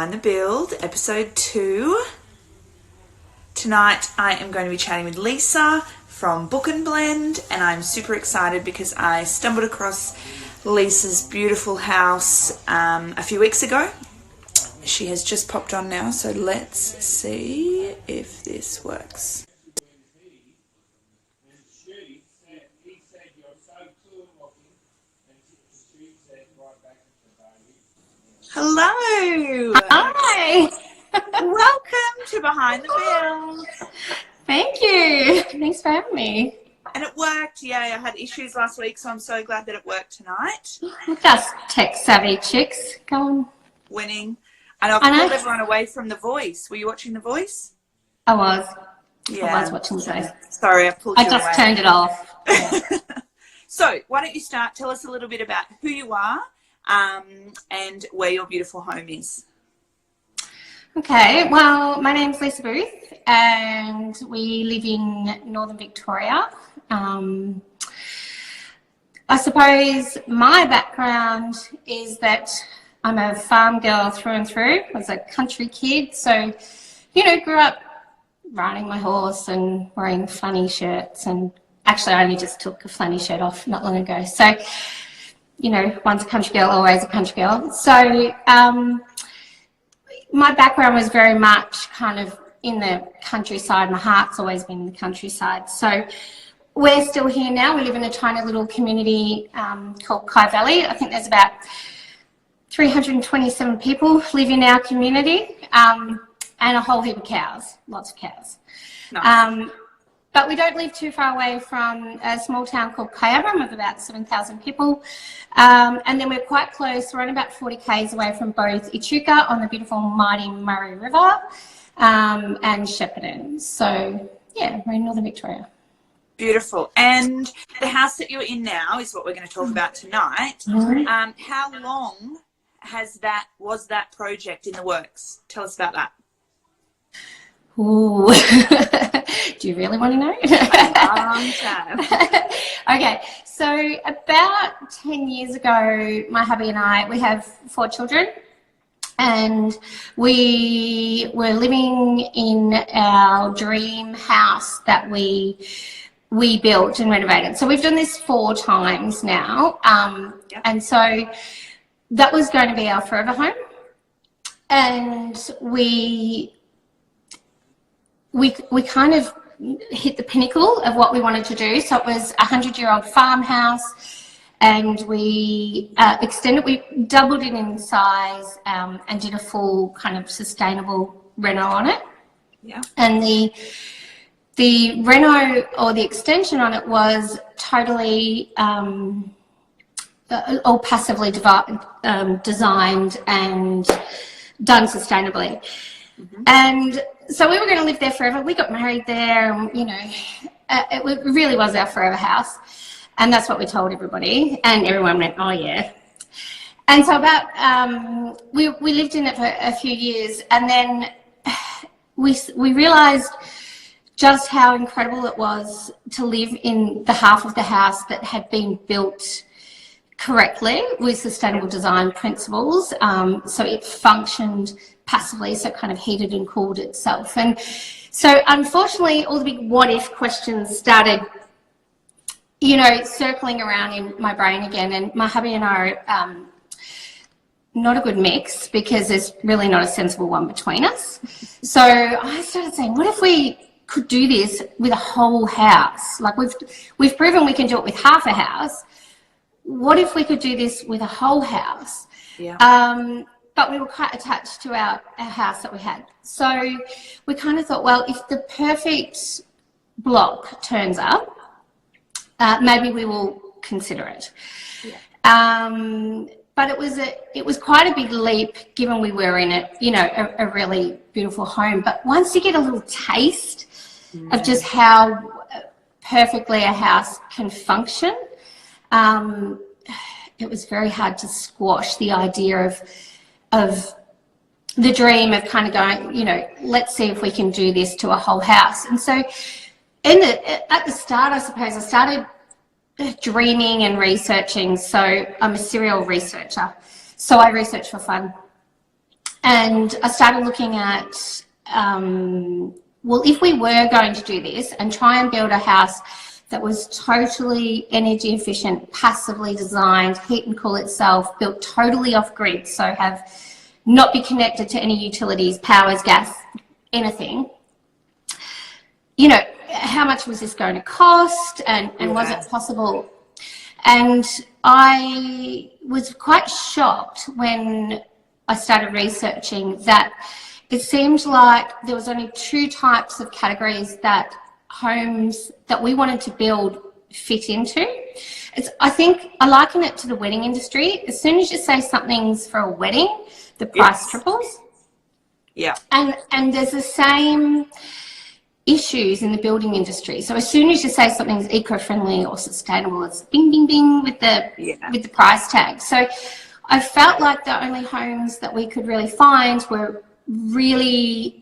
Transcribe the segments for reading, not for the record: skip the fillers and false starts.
Behind the Build, episode 2. Tonight I am going to be chatting with Lisa from Booken Blend, and I'm super excited because I stumbled across Lisa's beautiful house a few weeks ago. She has just popped on now, so let's see if this works. Hello. Hi. Welcome to Behind the Build. Thank you. Thanks for having me. And it worked. Yeah, I had issues last week, so I'm so glad that it worked tonight. Just tech savvy chicks. Go on. Winning. And I've pulled everyone away from The Voice. Were you watching The Voice? I was. Yeah. I was watching The Voice. Sorry, I pulled you away. I just turned it off. Yeah. So why don't you start? Tell us a little bit about who you are and where your beautiful home is. Okay, well, my name's Lisa Booth and we live in Northern Victoria. I suppose my background is that I'm a farm girl through and through. I was a country kid, so, grew up riding my horse and wearing flanny shirts. And actually, I only just took a flanny shirt off not long ago. So, once a country girl, always a country girl. So, my background was very much kind of in the countryside. My heart's always been in the countryside. So we're still here now. We live in a tiny little community called Kai Valley. I think there's about 327 people live in our community and a whole heap of cows, lots of cows. Nice. But we don't live too far away from a small town called Kyabram of about 7,000 people. And then we're quite close. We're only about 40 k's away from both Echuca on the beautiful mighty Murray River and Shepparton. So, yeah, we're in Northern Victoria. Beautiful. And the house that you're in now is what we're going to talk about tonight. Mm-hmm. How long was that project in the works? Tell us about that. Ooh. Do you really want to know? Long time. Okay, so about 10 years ago, my hubby and I, we have 4 children, and we were living in our dream house that we built and renovated. So we've done this 4 times now, and so that was going to be our forever home, and we kind of hit the pinnacle of what we wanted to do. So it was a 100-year-old farmhouse, and we we doubled it in size and did a full kind of sustainable reno on it. Yeah. And the reno or the extension on it was totally all passively designed and done sustainably. Mm-hmm. And so we were going to live there forever. We got married there, and, it really was our forever house. And that's what we told everybody. And everyone went, oh, yeah. And so we lived in it for a few years. And then we realised just how incredible it was to live in the half of the house that had been built correctly with sustainable design principles. So it functioned passively, so it kind of heated and cooled itself. And so unfortunately all the big what if questions started circling around in my brain again, and my hubby and I are not a good mix because there's really not a sensible one between us. So I started saying, what if we could do this with a whole house? Like we've proven we can do it with half a house. What if we could do this with a whole house? Yeah. But we were quite attached to our house that we had. So we kind of thought, well, if the perfect block turns up, maybe we will consider it. Yeah. But it was quite a big leap given we were in a really beautiful home. But once you get a little taste of just how perfectly a house can function, it was very hard to squash the idea of the dream of kind of going, let's see if we can do this to a whole house. And so at the start, I suppose, I started dreaming and researching. So I'm a serial researcher. So I research for fun. And I started looking at, well, if we were going to do this and try and build a house that was totally energy efficient, passively designed, heat and cool itself, built totally off grid, so have not be connected to any utilities, powers, gas, anything, you know, how much was this going to cost, and was it possible? And I was quite shocked when I started researching that it seemed like there was only two types of categories that homes that we wanted to build fit into. I think I liken it to the wedding industry. As soon as you say something's for a wedding, the price triples. Yeah. And there's the same issues in the building industry. So as soon as you say something's eco-friendly or sustainable, it's bing, bing, bing with the price tag. So I felt like the only homes that we could really find were really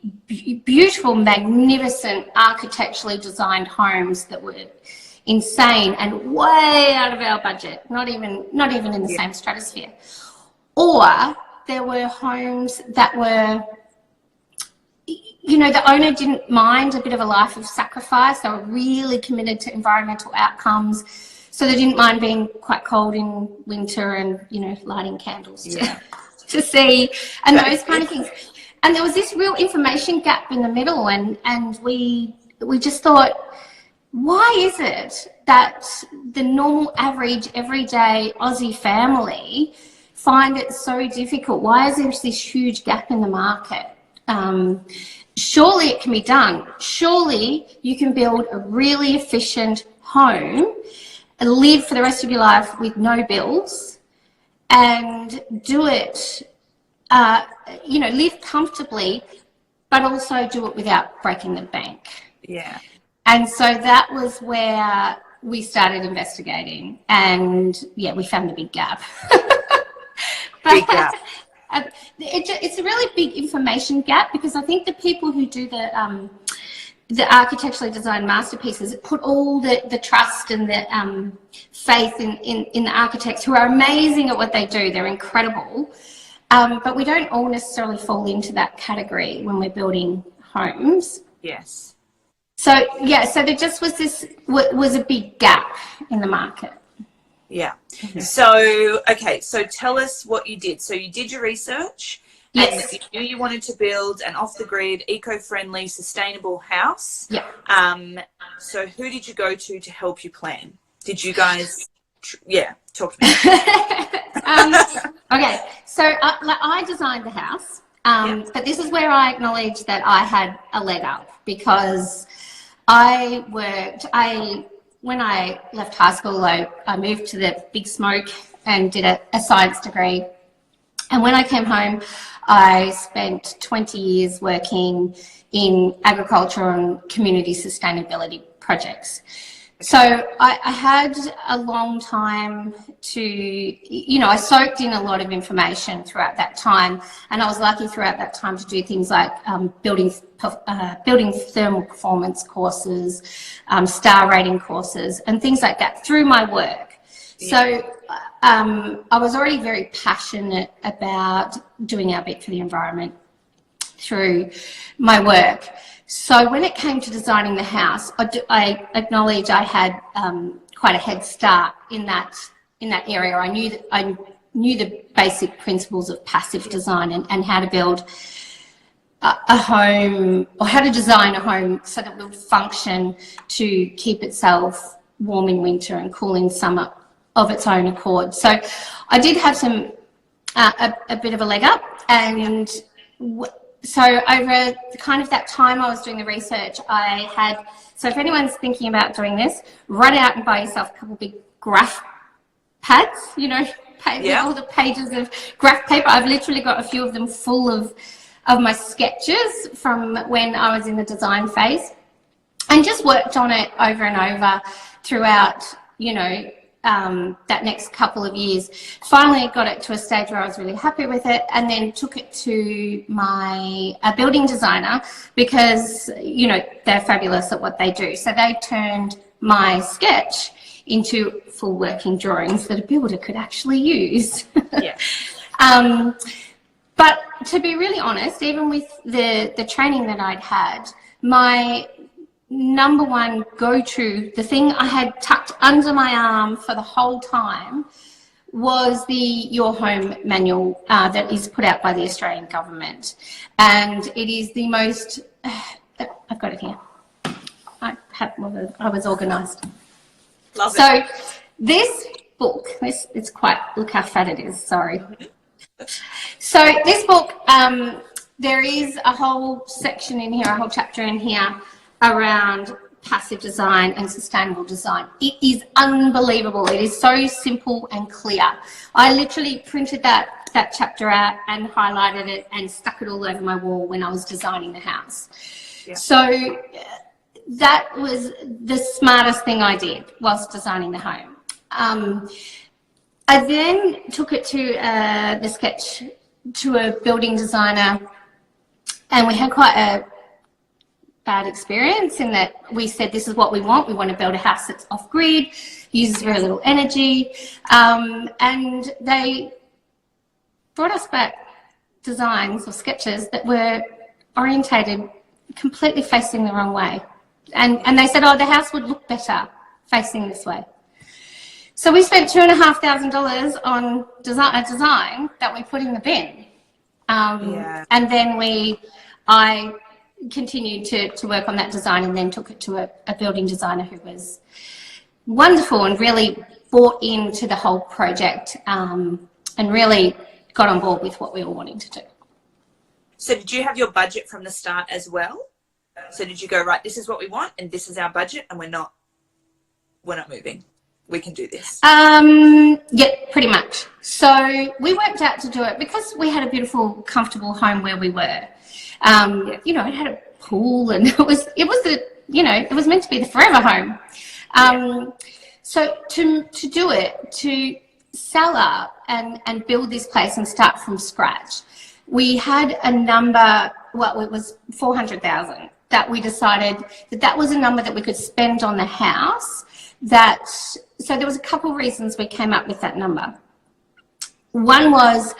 beautiful, magnificent, architecturally designed homes that were insane and way out of our budget, not even in the same stratosphere. Or there were homes that were, you know, the owner didn't mind a bit of a life of sacrifice. They were really committed to environmental outcomes. So they didn't mind being quite cold in winter and, you know, lighting candles to see and those kind of things. And there was this real information gap in the middle, and we just thought, why is it that the normal, average, everyday Aussie family find it so difficult? Why is there this huge gap in the market? Surely it can be done. Surely you can build a really efficient home and live for the rest of your life with no bills and do it, you know, live comfortably, but also do it without breaking the bank. Yeah. And so that was where we started investigating, and we found the big gap. Big gap. It's a really big information gap, because I think the people who do the architecturally designed masterpieces put all the trust and the faith in the architects, who are amazing at what they do. They're incredible. But we don't all necessarily fall into that category when we're building homes. Yes. So so there just was a big gap in the market. Yeah. So, okay, so tell us what you did. So you did your research. Yes. And you knew you wanted to build an off-the-grid, eco-friendly, sustainable house. Yeah. So who did you go to help you plan? Did you guys, talk to me. Okay, so I designed the house, but this is where I acknowledge that I had a leg up, because when I left high school, I moved to the big smoke and did a science degree. And when I came home, I spent 20 years working in agriculture and community sustainability projects. So I had a long time to, you know, I soaked in a lot of information throughout that time, and I was lucky throughout that time to do things like building thermal performance courses, star rating courses, and things like that through my work. Yeah. So I was already very passionate about doing our bit for the environment through my work. So when it came to designing the house, I acknowledge I had quite a head start in that area. I knew the basic principles of passive design and how to build a home, or how to design a home so that it would function to keep itself warm in winter and cool in summer of its own accord. So I did have some a bit of a leg up, and so over kind of that time I was doing the research, I had, so if anyone's thinking about doing this, run out and buy yourself a couple big graph pads, you know, all the pages of graph paper. I've literally got a few of them full of my sketches from when I was in the design phase, and just worked on it over and over throughout, you know, that next couple of years. Finally got it to a stage where I was really happy with it, and then took it to my building designer, because, you know, they're fabulous at what they do. So they turned my sketch into full working drawings that a builder could actually use. Yeah. But to be really honest, even with the training that I'd had, my number one go-to, the thing I had tucked under my arm for the whole time, was the Your Home manual that is put out by the Australian government. And it is the most, I've got it here. I was organised. Love it. So this book, it's quite, look how fat it is, sorry. So this book, there is a whole section in here, a whole chapter in here around passive design and sustainable design. It is unbelievable. It is so simple and clear. I literally printed that chapter out and highlighted it and stuck it all over my wall when I was designing the house. Yeah. So that was the smartest thing I did whilst designing the home. I then took it to the sketch to a building designer, and we had quite a bad experience in that we said, this is what we want. We want to build a house that's off-grid, uses very little energy, and they brought us back designs or sketches that were orientated completely facing the wrong way. And they said, oh, the house would look better facing this way. So we spent $2,500 on a design that we put in the bin. And then I continued to work on that design, and then took it to a building designer who was wonderful and really bought into the whole project, and really got on board with what we were wanting to do. So did you have your budget from the start as well? So did you go, right, this is what we want and this is our budget, and we're not moving? We can do this. Yeah, pretty much. So we worked out to do it because we had a beautiful, comfortable home where we were. You know, it had a pool, and it was it was meant to be the forever home. So to do it, to sell up and build this place and start from scratch, we had a number. Well, it was 400,000 that we decided that was a number that we could spend on the house. So there was a couple of reasons we came up with that number. One was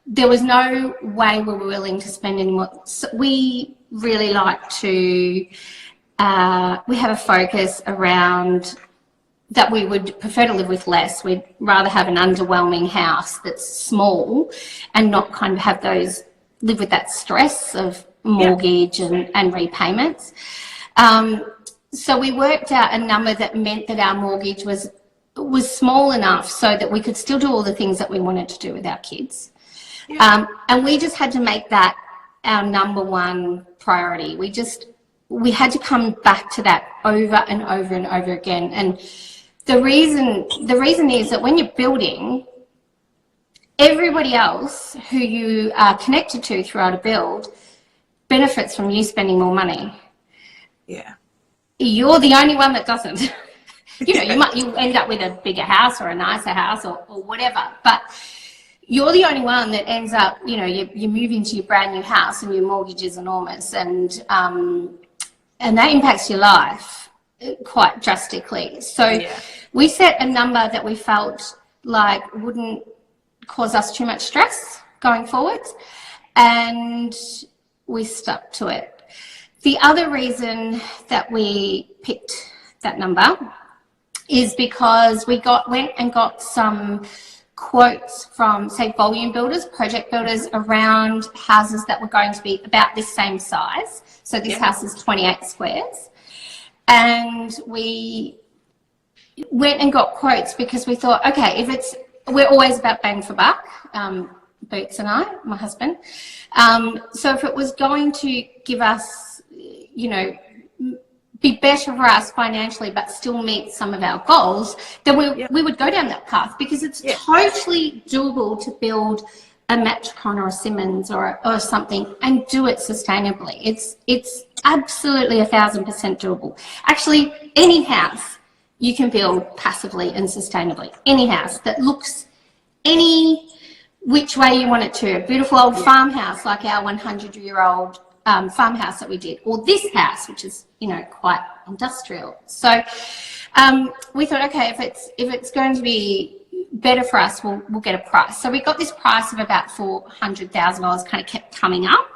there was no way we were willing to spend any more. So we really like to, we have a focus around that we would prefer to live with less. We'd rather have an underwhelming house that's small and not kind of have live with that stress of mortgage and repayments. So we worked out a number that meant that our mortgage was small enough so that we could still do all the things that we wanted to do with our kids. And we just had to make that our number one priority. We had to come back to that over and over and over again. And the reason is that when you're building, everybody else who you are connected to throughout a build benefits from you spending more money. Yeah. You're the only one that doesn't. You end up with a bigger house or a nicer house or whatever, but you're the only one that ends up, you move into your brand new house and your mortgage is enormous, and that impacts your life quite drastically. So we set a number that we felt like wouldn't cause us too much stress going forward, and we stuck to it. The other reason that we picked that number is because we went and got some quotes from, say, volume builders, project builders around houses that were going to be about this same size. So this house is 28 squares. And we went and got quotes because we thought, okay, we're always about bang for buck, Boots and I, my husband. So if it was going to give us, be better for us financially but still meet some of our goals, then we would go down that path, because it's totally doable to build a Matricon or a Simmons or something and do it sustainably. It's absolutely 1,000% doable. Actually, any house you can build passively and sustainably. Any house that looks any which way you want it to. A beautiful old farmhouse like our 100-year-old farmhouse that we did, or this house, which is quite industrial. So we thought, okay, if it's going to be better for us, we'll get a price. So we got this price of about $400,000, kind of kept coming up.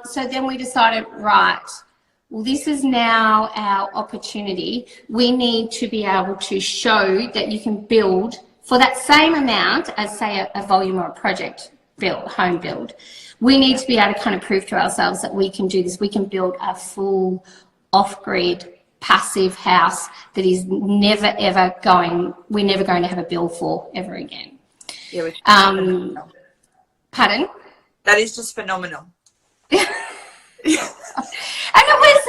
So then we decided, right, well, this is now our opportunity. We need to be able to show that you can build for that same amount as, say, a volume or a project build, home build. We need to be able to kind of prove to ourselves that we can do this. We can build a full off-grid passive house that is never, ever going, we're never going to have a bill for ever again. Yeah, pardon? That is just phenomenal. And it was,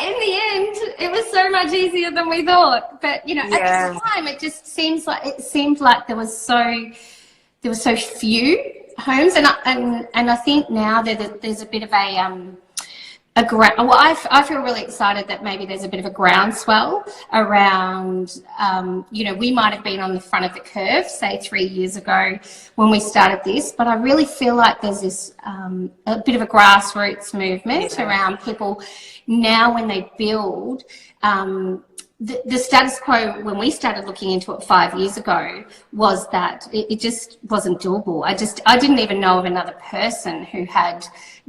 in the end, it was so much easier than we thought. But, you know, at the time, it just seemed like there was so few homes, and I think now that there's a bit of I feel really excited that maybe there's a bit of a groundswell around, you know, we might have been on the front of the curve, say 3 years ago when we started this, but I really feel like there's this a bit of a grassroots movement around people now when they build. The status quo when we started looking into it 5 years ago was that it just wasn't doable. I didn't even know of another person who had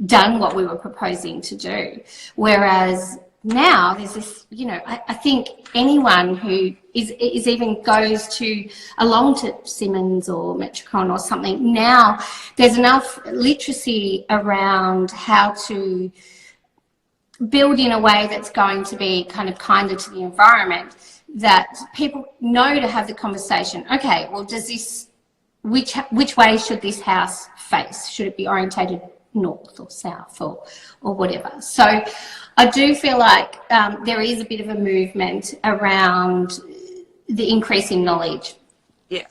done what we were proposing to do. Whereas now there's this, you know, I think anyone who is even goes along to Simmons or Metricon or something, now there's enough literacy around how to build in a way that's going to be kind of kinder to the environment, that people know to have the conversation. Okay, well, which way should this house face? Should it be orientated north or south or whatever? So I do feel like there is a bit of a movement around the increase in knowledge. Yeah.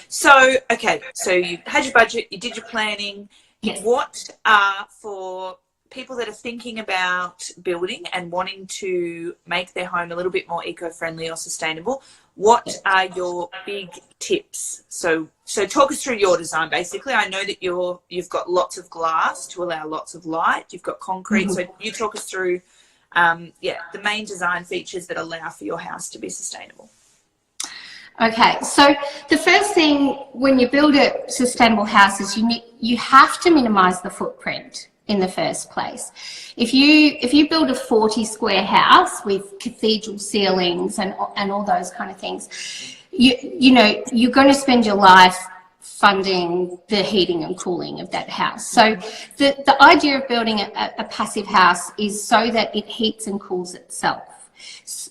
So, okay, so you had your budget, you did your planning. Yes. What are, for people that are thinking about building and wanting to make their home a little bit more eco-friendly or sustainable, what are your big tips? So talk us through your design. Basically, I know that you've got lots of glass to allow lots of light. You've got concrete. Mm-hmm. So you talk us through, the main design features that allow for your house to be sustainable. Okay, so the first thing when you build a sustainable house is you have to minimise the footprint in the first place. If you build a 40 square house with cathedral ceilings and all those kind of things, you know you're going to spend your life funding the heating and cooling of that house. So the idea of building a passive house is so that it heats and cools itself,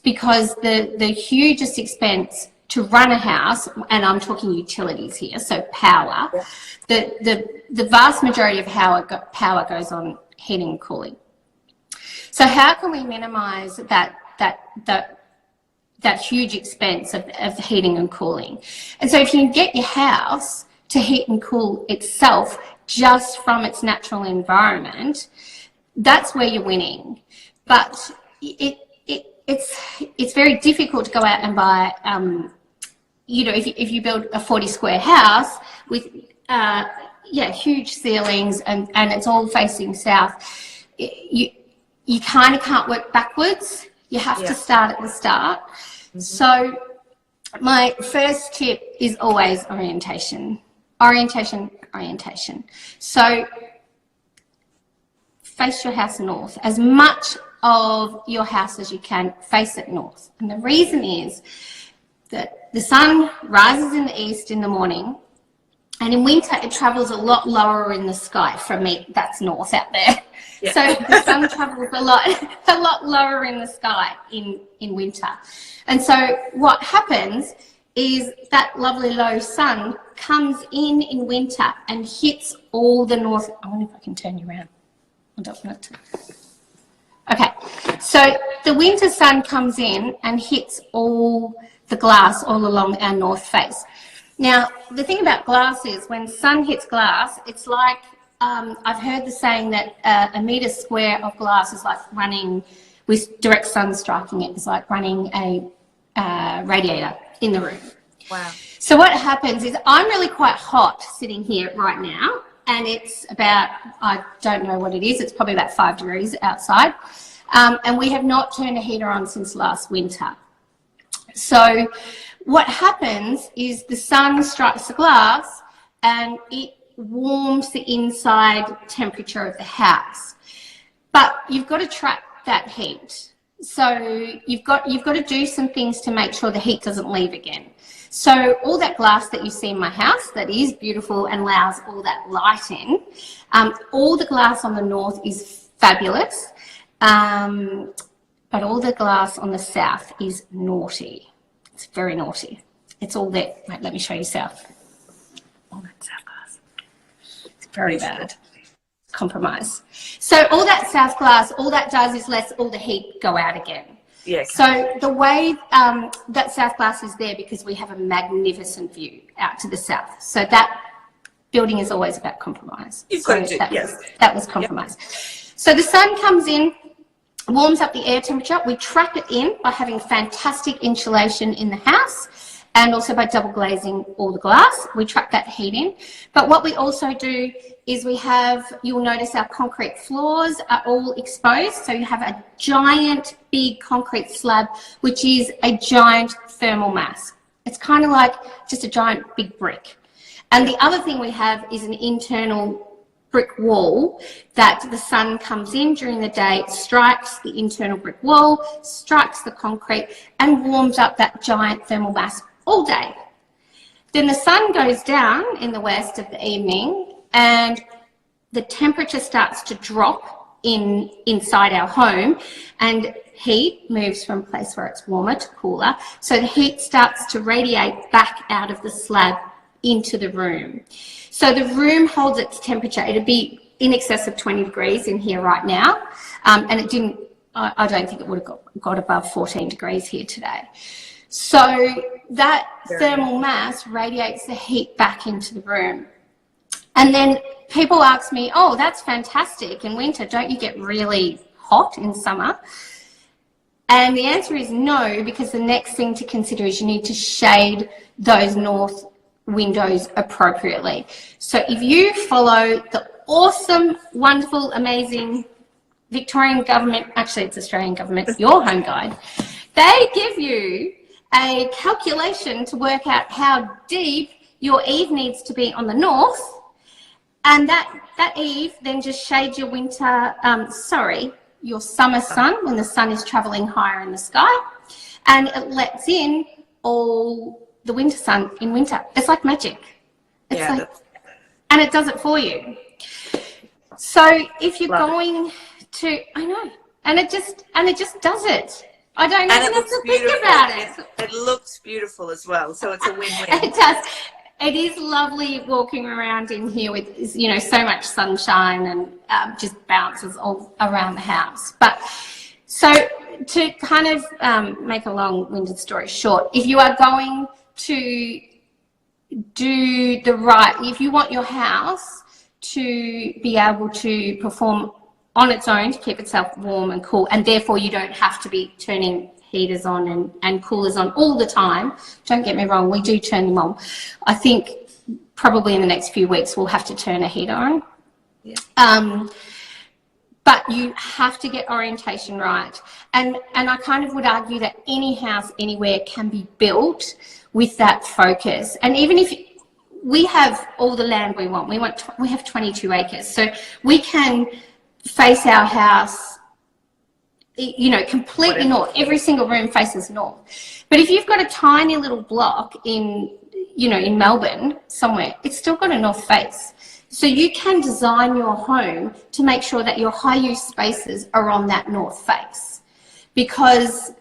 because the hugest expense to run a house, and I'm talking utilities here, so power, the vast majority of power goes on heating and cooling. So how can we minimise that huge expense of heating and cooling? And so if you can get your house to heat and cool itself just from its natural environment, that's where you're winning. But it's very difficult to go out and buy, you know, if you build a 40 square house with huge ceilings and it's all facing south, you kind of can't work backwards. You have to start at the start. Mm-hmm. So my first tip is always orientation. So face your house north. As much of your house as you can, face it north. And the reason is that the sun rises in the east in the morning, and in winter it travels a lot lower in the sky. For me, that's north out there. Yeah. So the sun travels a lot lower in the sky in winter. And so what happens is that lovely low sun comes in winter and hits all the north. I wonder if I can turn you around. I don't want it to. Okay, so the winter sun comes in and hits all the glass all along our north face. Now, the thing about glass is when sun hits glass, it's like, I've heard the saying that a metre square of glass is like running, with direct sun striking it, is like running a radiator in the room. Wow. So what happens is I'm really quite hot sitting here right now, and it's about, I don't know what it is, it's probably about 5 degrees outside. And we have not turned a heater on since last winter. So what happens is the sun strikes the glass and it warms the inside temperature of the house. But you've got to track that heat. So you've got to do some things to make sure the heat doesn't leave again. So all that glass that you see in my house that is beautiful and allows all that light in, all the glass on the north is fabulous, but all the glass on the south is naughty. It's very naughty. It's all there. Wait, let me show you south. All that south glass. It's very bad. Compromise. So all that south glass, all that does is let all the heat go out again. Yeah. So the way that south glass is there because we have a magnificent view out to the south. So that building is always about compromise. You've got to do that was compromise. Yep. So the sun comes in, warms up the air temperature. We trap it in by having fantastic insulation in the house and also by double glazing all the glass. We trap that heat in. But what we also do is we have, you'll notice our concrete floors are all exposed. So you have a giant big concrete slab, which is a giant thermal mass. It's kind of like just a giant big brick. And the other thing we have is an internal brick wall that the sun comes in during the day, strikes the internal brick wall, strikes the concrete and warms up that giant thermal mass all day. Then the sun goes down in the west of the evening and the temperature starts to drop inside our home and heat moves from a place where it's warmer to cooler. So the heat starts to radiate back out of the slab into the room. So the room holds its temperature. It'd be in excess of 20 degrees in here right now. And it didn't, I don't think it would have got above 14 degrees here today. So that thermal mass radiates the heat back into the room. And then people ask me, oh, that's fantastic. In winter, don't you get really hot in summer? And the answer is no, because the next thing to consider is you need to shade those north windows appropriately. So if you follow the awesome, wonderful, amazing Victorian government, actually it's Australian government, your home guide, they give you a calculation to work out how deep your eave needs to be on the north, and that eave then just shades your winter, your summer sun when the sun is travelling higher in the sky, and it lets in all the winter sun in winter. It's like magic. It's and it does it for you. So if you're going to, I know, and it just does it. I don't even have to think about it. It looks beautiful as well, so it's a win-win. It does. It is lovely walking around in here with, you know, so much sunshine and just bounces all around the house. But so to kind of make a long-winded story short, if you are going to do the right, if you want your house to be able to perform on its own to keep itself warm and cool, and therefore you don't have to be turning heaters on and coolers on all the time. Don't get me wrong, we do turn them on. I think probably in the next few weeks we'll have to turn a heater on. Yeah. But you have to get orientation right. And I kind of would argue that any house anywhere can be built with that focus. And even if we have all the land we want, we have 22 acres, so we can face our house, you know, completely north. Every single room faces north. But if you've got a tiny little block in, you know, in Melbourne somewhere, it's still got a north face. So you can design your home to make sure that your high use spaces are on that north face, because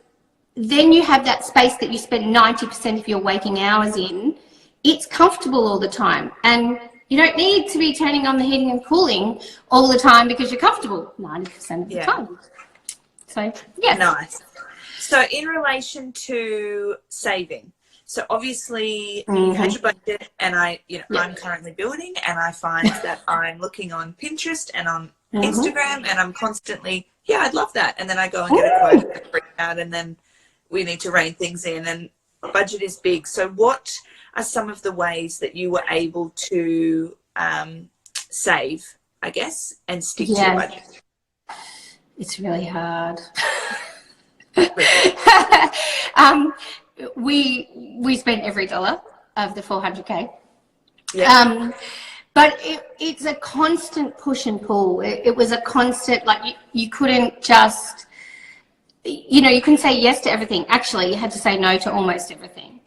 then you have that space that you spend 90% of your waking hours in. It's comfortable all the time, and you don't need to be turning on the heating and cooling all the time because you're comfortable 90% of the time. So, yes. Nice. So in relation to saving, so obviously you had your budget, and I'm currently building, and I find that I'm looking on Pinterest and on Instagram, and I'm constantly, I'd love that. And then I go and get a quote and freak out, and then we need to rein things in, and budget is big. So what are some of the ways that you were able to save, I guess, and stick to your budget? It's really hard. we spent every dollar of the 400K. Yeah. But it's a constant push and pull. It was a constant, like you couldn't just, you know, you couldn't say yes to everything. Actually, you had to say no to almost everything.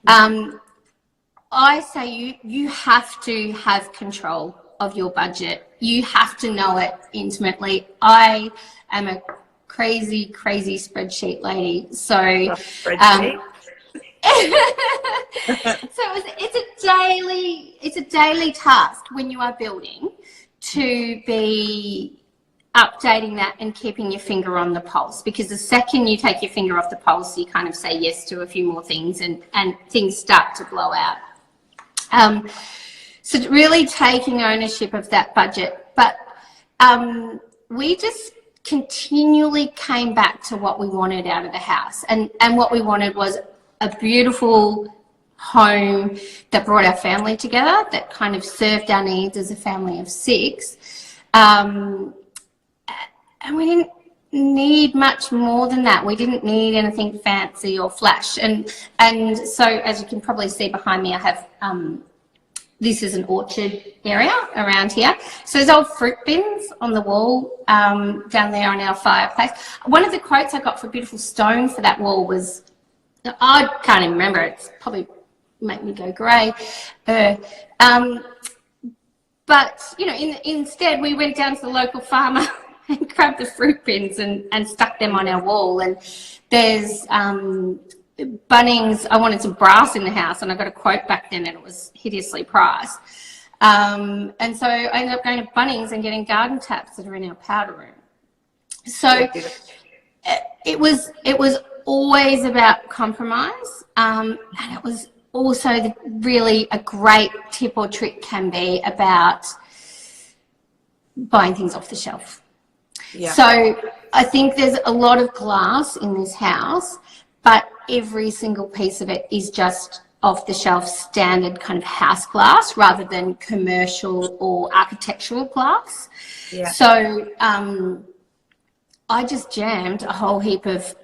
I say you have to have control of your budget. You have to know it intimately. I am a crazy spreadsheet lady. So, Spreadsheet. so it's a daily task when you are building to be updating that and keeping your finger on the pulse, because the second you take your finger off the pulse, you kind of say yes to a few more things and things start to blow out. So really taking ownership of that budget. But we just continually came back to what we wanted out of the house. And what we wanted was a beautiful home that brought our family together, that kind of served our needs as a family of 6. And we didn't need much more than that. We didn't need anything fancy or flash. And so, as you can probably see behind me, I have this is an orchard area around here. So there's old fruit bins on the wall down there on our fireplace. One of the quotes I got for beautiful stone for that wall was, I can't even remember, it's probably make me go grey. But, you know, instead we went down to the local farmer and grabbed the fruit bins and stuck them on our wall. And there's Bunnings, I wanted some brass in the house, and I got a quote back then and it was hideously priced. And so I ended up going to Bunnings and getting garden taps that are in our powder room. So it was always about compromise, and it was also really a great tip or trick can be about buying things off the shelf. Yeah. So I think there's a lot of glass in this house, but every single piece of it is just off the shelf standard kind of house glass rather than commercial or architectural glass. Yeah. So I just jammed a whole heap of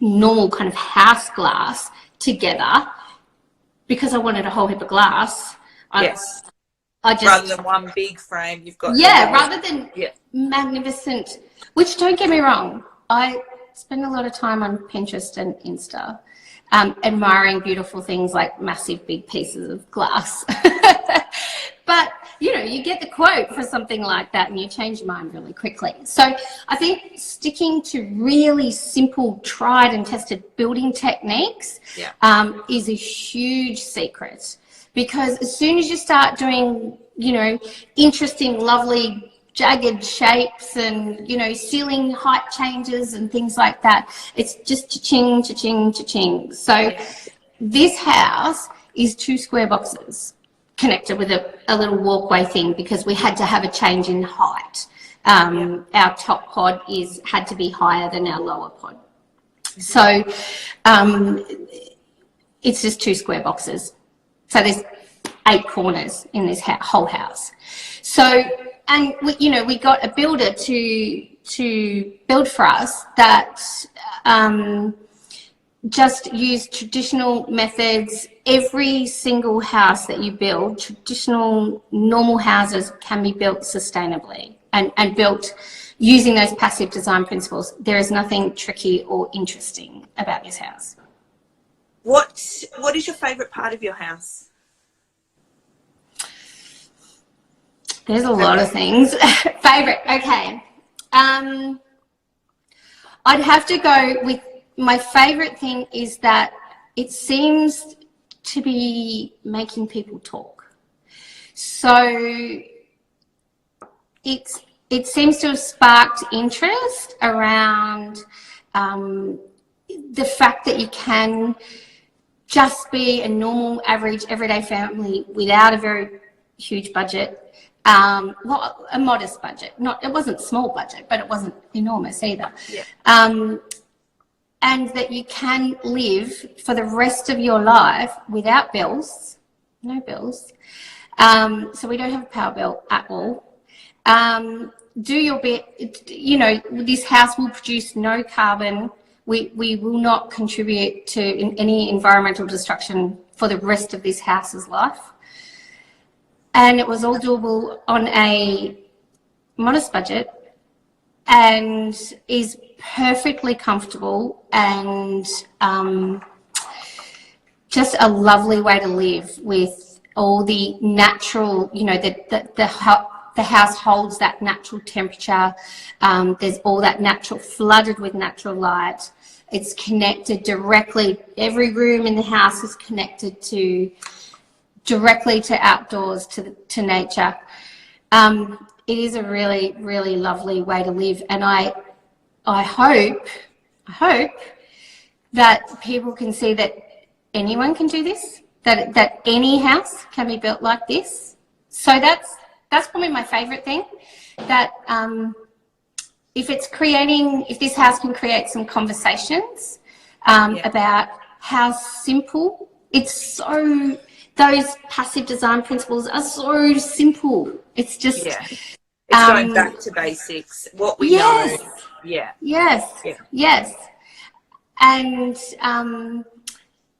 normal kind of house glass together because I wanted a whole heap of glass. Yes. I just, rather than one big frame, you've got... Yeah, rather than magnificent, which, don't get me wrong, I spend a lot of time on Pinterest and Insta admiring beautiful things like massive big pieces of glass. But, you know, you get the quote for something like that and you change your mind really quickly. So I think sticking to really simple, tried and tested building techniques is a huge secret. Because as soon as you start doing, you know, interesting, lovely, jagged shapes and, you know, ceiling height changes and things like that, it's just cha-ching, cha-ching, cha-ching. So this house is 2 square boxes connected with a little walkway thing because we had to have a change in height. Our top pod had to be higher than our lower pod. So it's just 2 square boxes. So there's 8 corners in this whole house. So, and we got a builder to build for us that just used traditional methods. Every single house that you build, traditional normal houses can be built sustainably and built using those passive design principles. There is nothing tricky or interesting about this house. What is your favourite part of your house? There's a lot of things. Favourite, okay. I'd have to go with my favourite thing is that it seems to be making people talk. So it seems to have sparked interest around the fact that you can just be a normal, average, everyday family without a very huge budget. Well, a modest budget. It wasn't small budget, but it wasn't enormous either. Yeah. And that you can live for the rest of your life without bills, no bills. So we don't have a power bill at all. Do your bit. You know, this house will produce no carbon. we will not contribute to any environmental destruction for the rest of this house's life. And it was all doable on a modest budget and is perfectly comfortable and just a lovely way to live with all the natural, you know, the house holds that natural temperature. There's all that natural, flooded with natural light. It's connected directly, every room in the house is connected directly to outdoors, to nature. It is a really, really lovely way to live. And I hope that people can see that anyone can do this, that any house can be built like this. So that's probably my favorite thing, that if this house can create some conversations about how simple, those passive design principles are so simple. It's just, it's going back to basics, what we know. Yes. And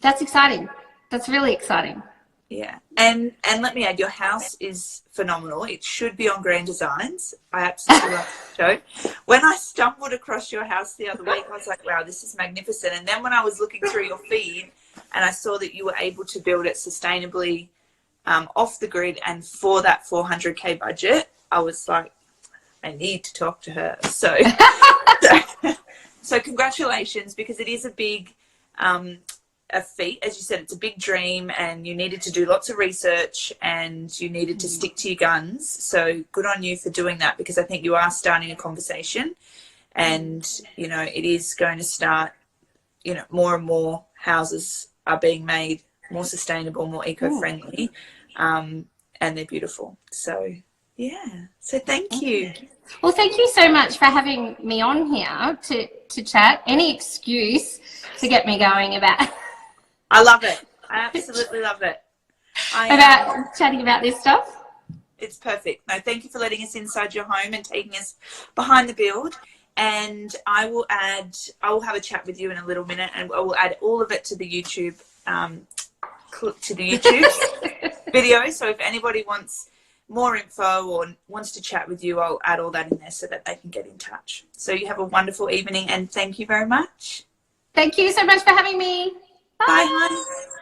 that's exciting. That's really exciting. Yeah, and let me add, your house is phenomenal. It should be on Grand Designs. I absolutely love the show. When I stumbled across your house the other week, I was like, wow, this is magnificent. And then when I was looking through your feed and I saw that you were able to build it sustainably off the grid and for that 400K budget, I was like, I need to talk to her. So congratulations, because it is a big a feat. As you said, it's a big dream and you needed to do lots of research and you needed to stick to your guns. So good on you for doing that, because I think you are starting a conversation and, you know, it is going to start, you know, more and more houses are being made more sustainable, more eco-friendly, and they're beautiful. So, yeah. So thank you. Well, thank you so much for having me on here to chat. Any excuse to get me going about... I love it. I absolutely love it. About chatting about this stuff. It's perfect. No, thank you for letting us inside your home and taking us behind the build. And I will have a chat with you in a little minute, and I will add all of it to the YouTube video. So if anybody wants more info or wants to chat with you, I'll add all that in there so that they can get in touch. So you have a wonderful evening and thank you very much. Thank you so much for having me. Bye, hon.